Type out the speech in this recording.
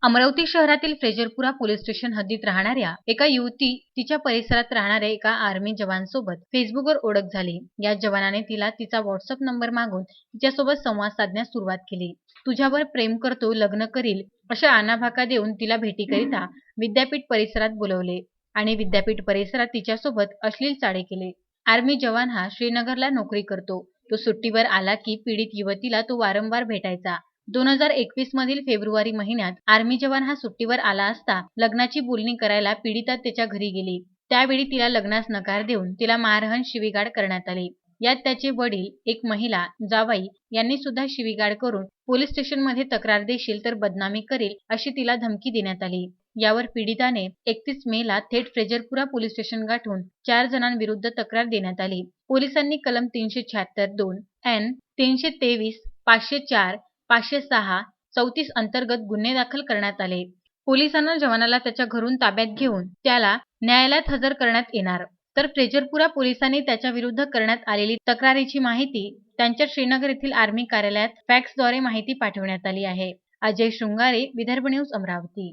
अमरावती शहरातील Frezarpura police station हद्दीत राहणाऱ्या एका युवती तिच्या परिसरात राहणाऱ्या एका आर्मी जवानसोबत फेसबुकवर ओळख झाली। या जवानाने तिला तिचा व्हॉट्सअप नंबर मागून तिच्यासोबत संवाद साधण्यास सुरुवात केली। तुझ्यावर प्रेम करतो, लग्न करील अशा आणाभाका देऊन तिला भेटीकरिता विद्यापीठ परिसरात बोलवले आणि विद्यापीठ परिसरात तिच्यासोबत अश्लील चाळे केले। आर्मी जवान हा श्रीनगरला नोकरी करतो। तो सुट्टीवर आला की पीडित युवतीला तो वारंवार भेटायचा। 2021 मधील फेब्रुवारी महिन्यात आर्मी जवान हा सुट्टीवर आला असता लग्नाची बोलणी करायला पीडिता त्याच्या घरी गेली। त्यावेळी तिला लग्नास नकार देऊन तिला मारहाण, शिवीगाळ करण्यात आली। यात त्याचे वडील, एक महिला, जावई यांनी सुद्धा शिवीगाळ करून पोलीस स्टेशनमध्ये तक्रार देशील तर बदनामी करेल अशी तिला धमकी देण्यात आली। यावर पीडिताने 31 मेला थेट फ्रेजरपुरा पोलीस स्टेशन गाठून 4 जणांविरुद्ध तक्रार देण्यात आली। पोलिसांनी कलम 376(2) एन 323 504 506 34 अंतर्गत गुन्हे दाखल करण्यात आले। पोलिसांना जवानाला त्याच्या घरून ताब्यात घेऊन त्याला न्यायालयात हजर करण्यात येणार। तर फ्रेजरपुरा पोलिसांनी त्याच्या विरुद्ध करण्यात आलेली तक्रारीची माहिती त्यांच्या श्रीनगर येथील आर्मी कार्यालयात फॅक्सद्वारे माहिती पाठवण्यात आली आहे। अजय शृंगारे, विदर्भ न्यूज, अमरावती।